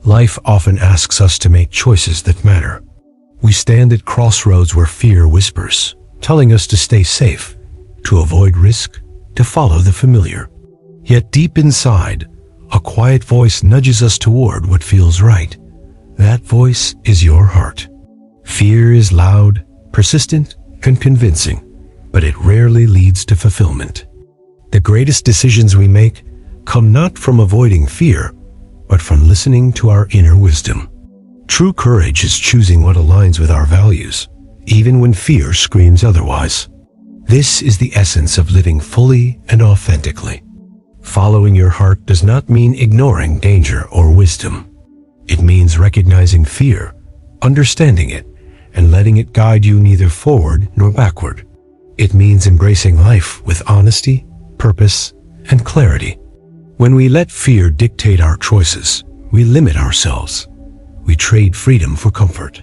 Life often asks us to make choices that matter. We stand at crossroads where fear whispers, telling us to stay safe, to avoid risk, to follow the familiar. Yet deep inside, a quiet voice nudges us toward what feels right. That voice is your heart. Fear is loud, persistent, and convincing, but it rarely leads to fulfillment. The greatest decisions we make come not from avoiding fear, but from listening to our inner wisdom. True courage is choosing what aligns with our values, even when fear screams otherwise. This is the essence of living fully and authentically. Following your heart does not mean ignoring danger or wisdom. It means recognizing fear, understanding it, and letting it guide you neither forward nor backward. It means embracing life with honesty, purpose, and clarity. When we let fear dictate our choices, we limit ourselves. We trade freedom for comfort.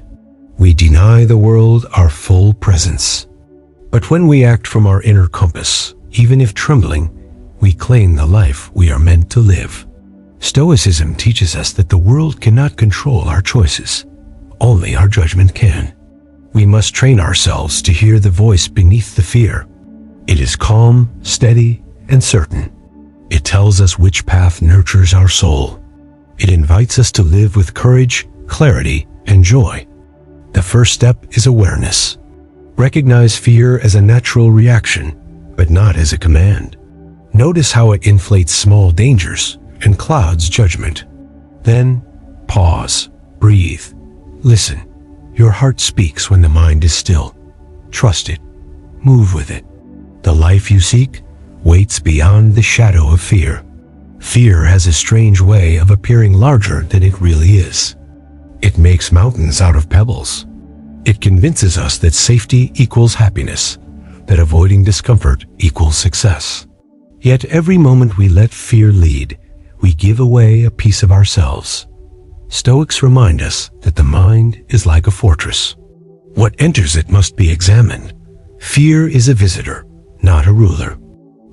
We deny the world our full presence. But when we act from our inner compass, even if trembling, we claim the life we are meant to live. Stoicism teaches us that the world cannot control our choices. Only our judgment can. We must train ourselves to hear the voice beneath the fear. It is calm, steady, and certain. It tells us which path nurtures our soul. It invites us to live with courage, clarity, and joy. The first step is awareness. Recognize fear as a natural reaction, but not as a command. Notice how it inflates small dangers and clouds judgment. Then, pause, breathe, listen. Your heart speaks when the mind is still. Trust it. Move with it. The life you seek waits beyond the shadow of fear. Fear has a strange way of appearing larger than it really is. It makes mountains out of pebbles. It convinces us that safety equals happiness, that avoiding discomfort equals success. Yet every moment we let fear lead, we give away a piece of ourselves. Stoics remind us that the mind is like a fortress. What enters it must be examined. Fear is a visitor, not a ruler.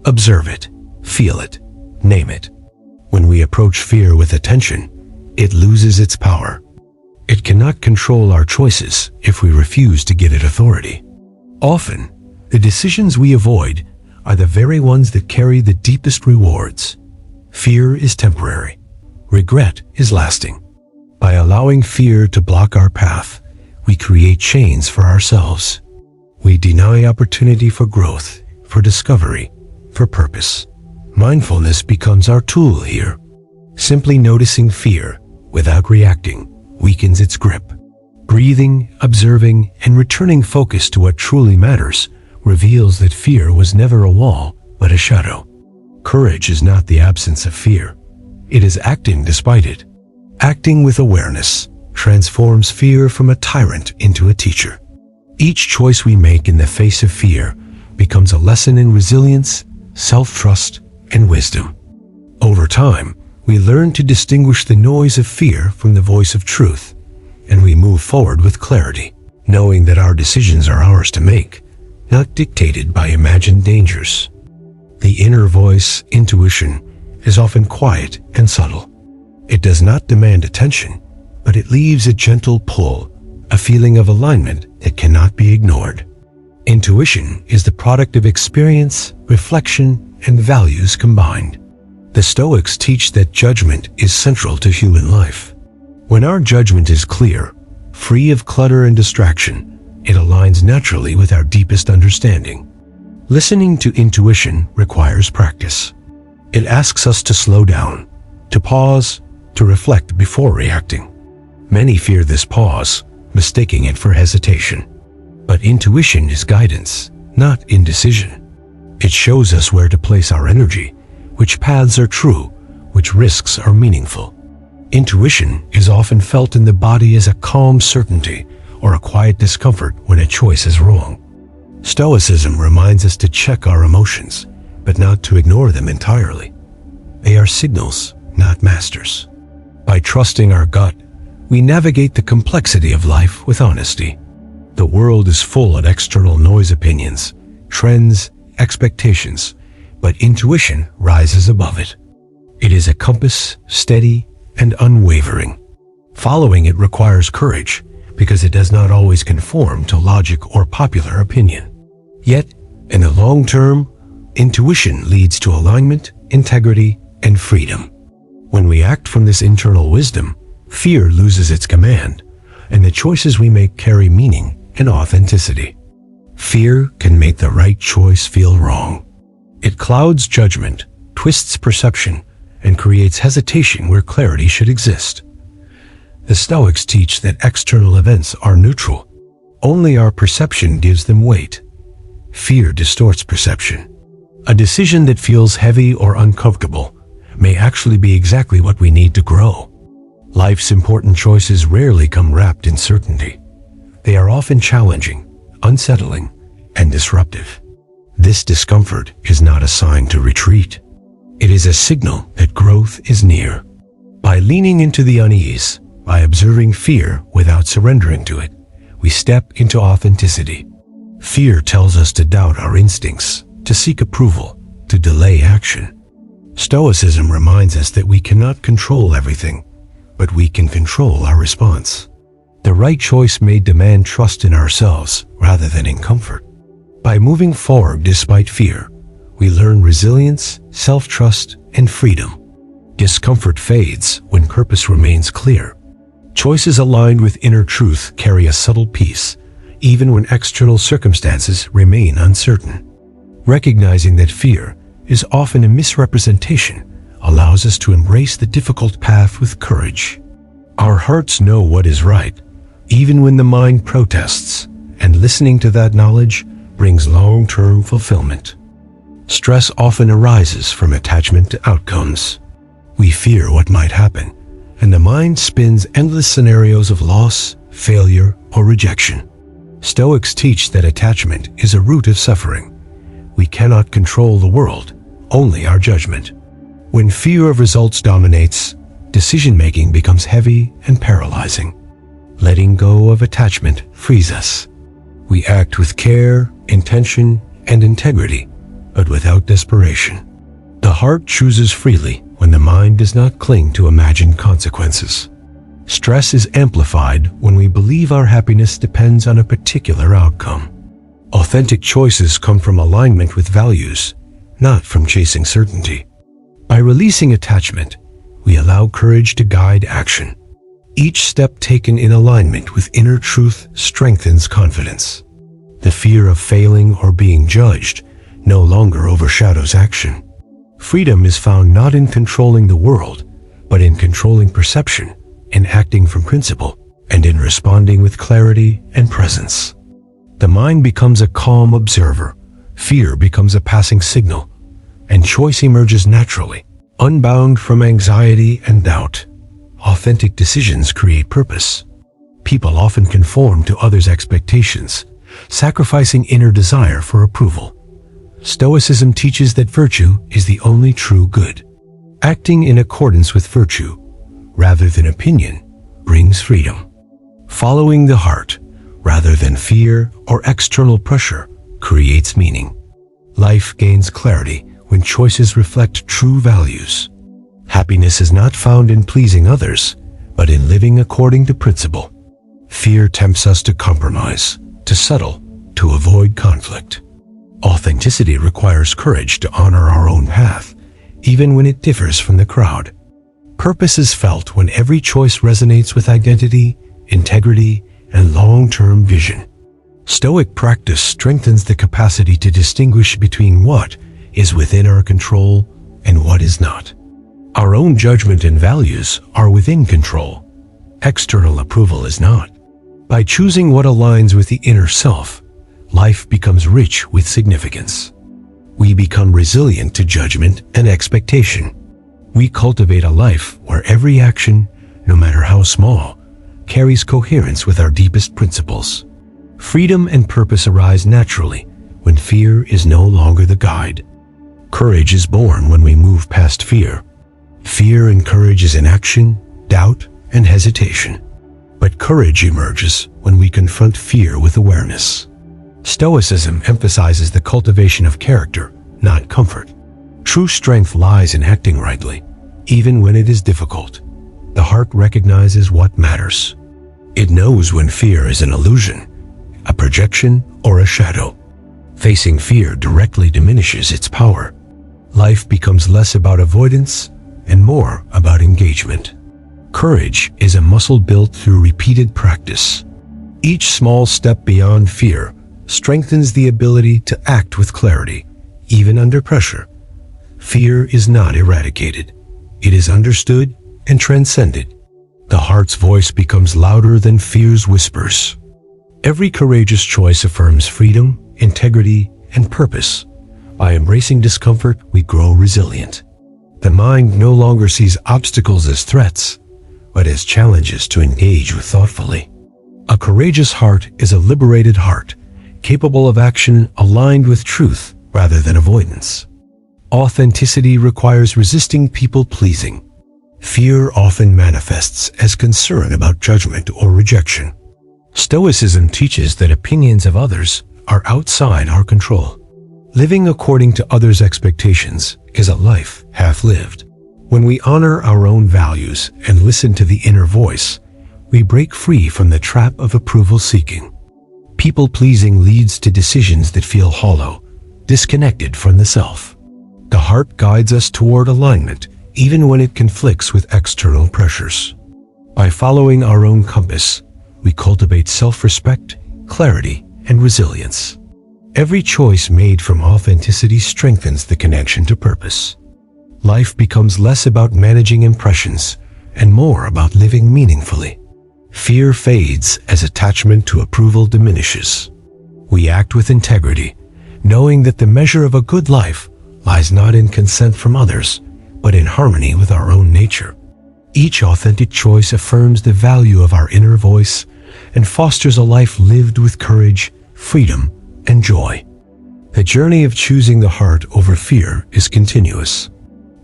Observe it, feel it, name it. When we approach fear with attention, it loses its power. It cannot control our choices if we refuse to give it authority. Often, the decisions we avoid are the very ones that carry the deepest rewards. Fear is temporary. Regret is lasting. By allowing fear to block our path, we create chains for ourselves. We deny opportunity for growth, for discovery, for purpose. Mindfulness becomes our tool here. Simply noticing fear without reacting weakens its grip. Breathing, observing, and returning focus to what truly matters reveals that fear was never a wall, but a shadow. Courage is not the absence of fear. It is acting despite it. Acting with awareness transforms fear from a tyrant into a teacher. Each choice we make in the face of fear becomes a lesson in resilience, self-trust, and wisdom. Over time, we learn to distinguish the noise of fear from the voice of truth, and we move forward with clarity, knowing that our decisions are ours to make, not dictated by imagined dangers. The inner voice, intuition, is often quiet and subtle. It does not demand attention, but it leaves a gentle pull, a feeling of alignment that cannot be ignored. Intuition is the product of experience, reflection, and values combined. The Stoics teach that judgment is central to human life. When our judgment is clear, free of clutter and distraction, it aligns naturally with our deepest understanding. Listening to intuition requires practice. It asks us to slow down, to pause, to reflect before reacting. Many fear this pause, mistaking it for hesitation. But intuition is guidance, not indecision. It shows us where to place our energy, which paths are true, which risks are meaningful. Intuition is often felt in the body as a calm certainty or a quiet discomfort when a choice is wrong. Stoicism reminds us to check our emotions, but not to ignore them entirely. They are signals, not masters. By trusting our gut, we navigate the complexity of life with honesty. The world is full of external noise opinions, trends, expectations, but intuition rises above it. It is a compass, steady and unwavering. Following it requires courage because it does not always conform to logic or popular opinion. Yet, in the long term, intuition leads to alignment, integrity, and freedom. When we act from this internal wisdom, fear loses its command, and the choices we make carry meaning and authenticity. Fear can make the right choice feel wrong. It clouds judgment, twists perception, and creates hesitation where clarity should exist. The Stoics teach that external events are neutral. Only our perception gives them weight. Fear distorts perception. A decision that feels heavy or uncomfortable may actually be exactly what we need to grow. Life's important choices rarely come wrapped in certainty. They are often challenging, unsettling, and disruptive. This discomfort is not a sign to retreat. It is a signal that growth is near. By leaning into the unease, by observing fear without surrendering to it, we step into authenticity. Fear tells us to doubt our instincts, to seek approval, to delay action. Stoicism reminds us that we cannot control everything, but we can control our response. The right choice may demand trust in ourselves rather than in comfort. By moving forward despite fear, we learn resilience, self-trust, and freedom. Discomfort fades when purpose remains clear. Choices aligned with inner truth carry a subtle peace, even when external circumstances remain uncertain. Recognizing that fear is often a misrepresentation allows us to embrace the difficult path with courage. Our hearts know what is right, even when the mind protests, and listening to that knowledge brings long-term fulfillment. Stress often arises from attachment to outcomes. We fear what might happen, and the mind spins endless scenarios of loss, failure, or rejection. Stoics teach that attachment is a root of suffering. We cannot control the world, only our judgment. When fear of results dominates, decision-making becomes heavy and paralyzing. Letting go of attachment frees us. We act with care, intention, and integrity, but without desperation. The heart chooses freely when the mind does not cling to imagined consequences. Stress is amplified when we believe our happiness depends on a particular outcome. Authentic choices come from alignment with values, not from chasing certainty. By releasing attachment, we allow courage to guide action. Each step taken in alignment with inner truth strengthens confidence. The fear of failing or being judged no longer overshadows action. Freedom is found not in controlling the world, but in controlling perception, in acting from principle, and in responding with clarity and presence. The mind becomes a calm observer, fear becomes a passing signal, and choice emerges naturally, unbound from anxiety and doubt. Authentic decisions create purpose. People often conform to others' expectations, sacrificing inner desire for approval. Stoicism teaches that virtue is the only true good. Acting in accordance with virtue, rather than opinion, brings freedom. Following the heart, rather than fear or external pressure, creates meaning. Life gains clarity when choices reflect true values. Happiness is not found in pleasing others, but in living according to principle. Fear tempts us to compromise, to settle, to avoid conflict. Authenticity requires courage to honor our own path, even when it differs from the crowd. Purpose is felt when every choice resonates with identity, integrity, and long-term vision. Stoic practice strengthens the capacity to distinguish between what is within our control and what is not. Our own judgment and values are within control. External approval is not. By choosing what aligns with the inner self, life becomes rich with significance. We become resilient to judgment and expectation. We cultivate a life where every action, no matter how small, carries coherence with our deepest principles. Freedom and purpose arise naturally when fear is no longer the guide. Courage is born when we move past fear. Fear encourages inaction, doubt, and hesitation. But courage emerges when we confront fear with awareness. Stoicism emphasizes the cultivation of character, not comfort. True strength lies in acting rightly, even when it is difficult. The heart recognizes what matters. It knows when fear is an illusion, a projection, or a shadow. Facing fear directly diminishes its power. Life becomes less about avoidance and more about engagement. Courage is a muscle built through repeated practice. Each small step beyond fear strengthens the ability to act with clarity, even under pressure. Fear is not eradicated. It is understood and transcended. The heart's voice becomes louder than fear's whispers. Every courageous choice affirms freedom, integrity, and purpose. By embracing discomfort, we grow resilient. The mind no longer sees obstacles as threats, but as challenges to engage with thoughtfully. A courageous heart is a liberated heart, capable of action aligned with truth rather than avoidance. Authenticity requires resisting people-pleasing. Fear often manifests as concern about judgment or rejection. Stoicism teaches that opinions of others are outside our control. Living according to others' expectations is a life half lived. When we honor our own values and listen to the inner voice, we break free from the trap of approval seeking. People-pleasing leads to decisions that feel hollow, disconnected from the self. The heart guides us toward alignment, even when it conflicts with external pressures. By following our own compass, we cultivate self-respect, clarity, and resilience. Every choice made from authenticity strengthens the connection to purpose. Life becomes less about managing impressions and more about living meaningfully. Fear fades as attachment to approval diminishes. We act with integrity, knowing that the measure of a good life lies not in consent from others, but in harmony with our own nature. Each authentic choice affirms the value of our inner voice and fosters a life lived with courage, freedom, and joy. The journey of choosing the heart over fear is continuous.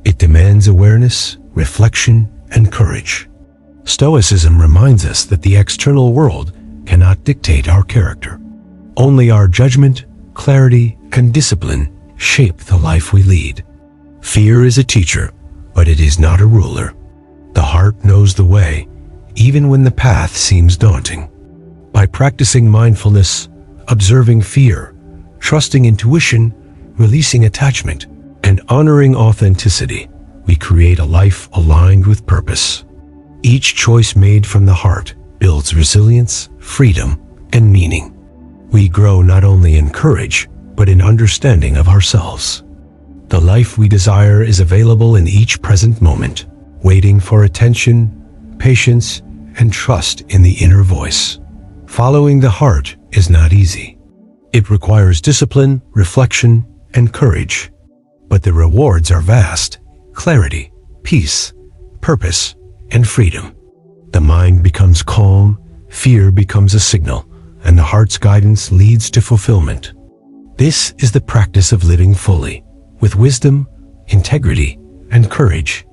It demands awareness, reflection, and courage. Stoicism reminds us that the external world cannot dictate our character. Only our judgment, clarity, and discipline shape the life we lead. Fear is a teacher, but it is not a ruler. The heart knows the way, even when the path seems daunting. By practicing mindfulness, observing fear, trusting intuition, releasing attachment, and honoring authenticity, we create a life aligned with purpose. Each choice made from the heart builds resilience, freedom, and meaning. We grow not only in courage, but in understanding of ourselves. The life we desire is available in each present moment, waiting for attention, patience, and trust in the inner voice. Following the heart is not easy. It requires discipline, reflection, and courage. But the rewards are vast: clarity, peace, purpose, and freedom. The mind becomes calm, fear becomes a signal, and the heart's guidance leads to fulfillment. This is the practice of living fully, with wisdom, integrity, and courage.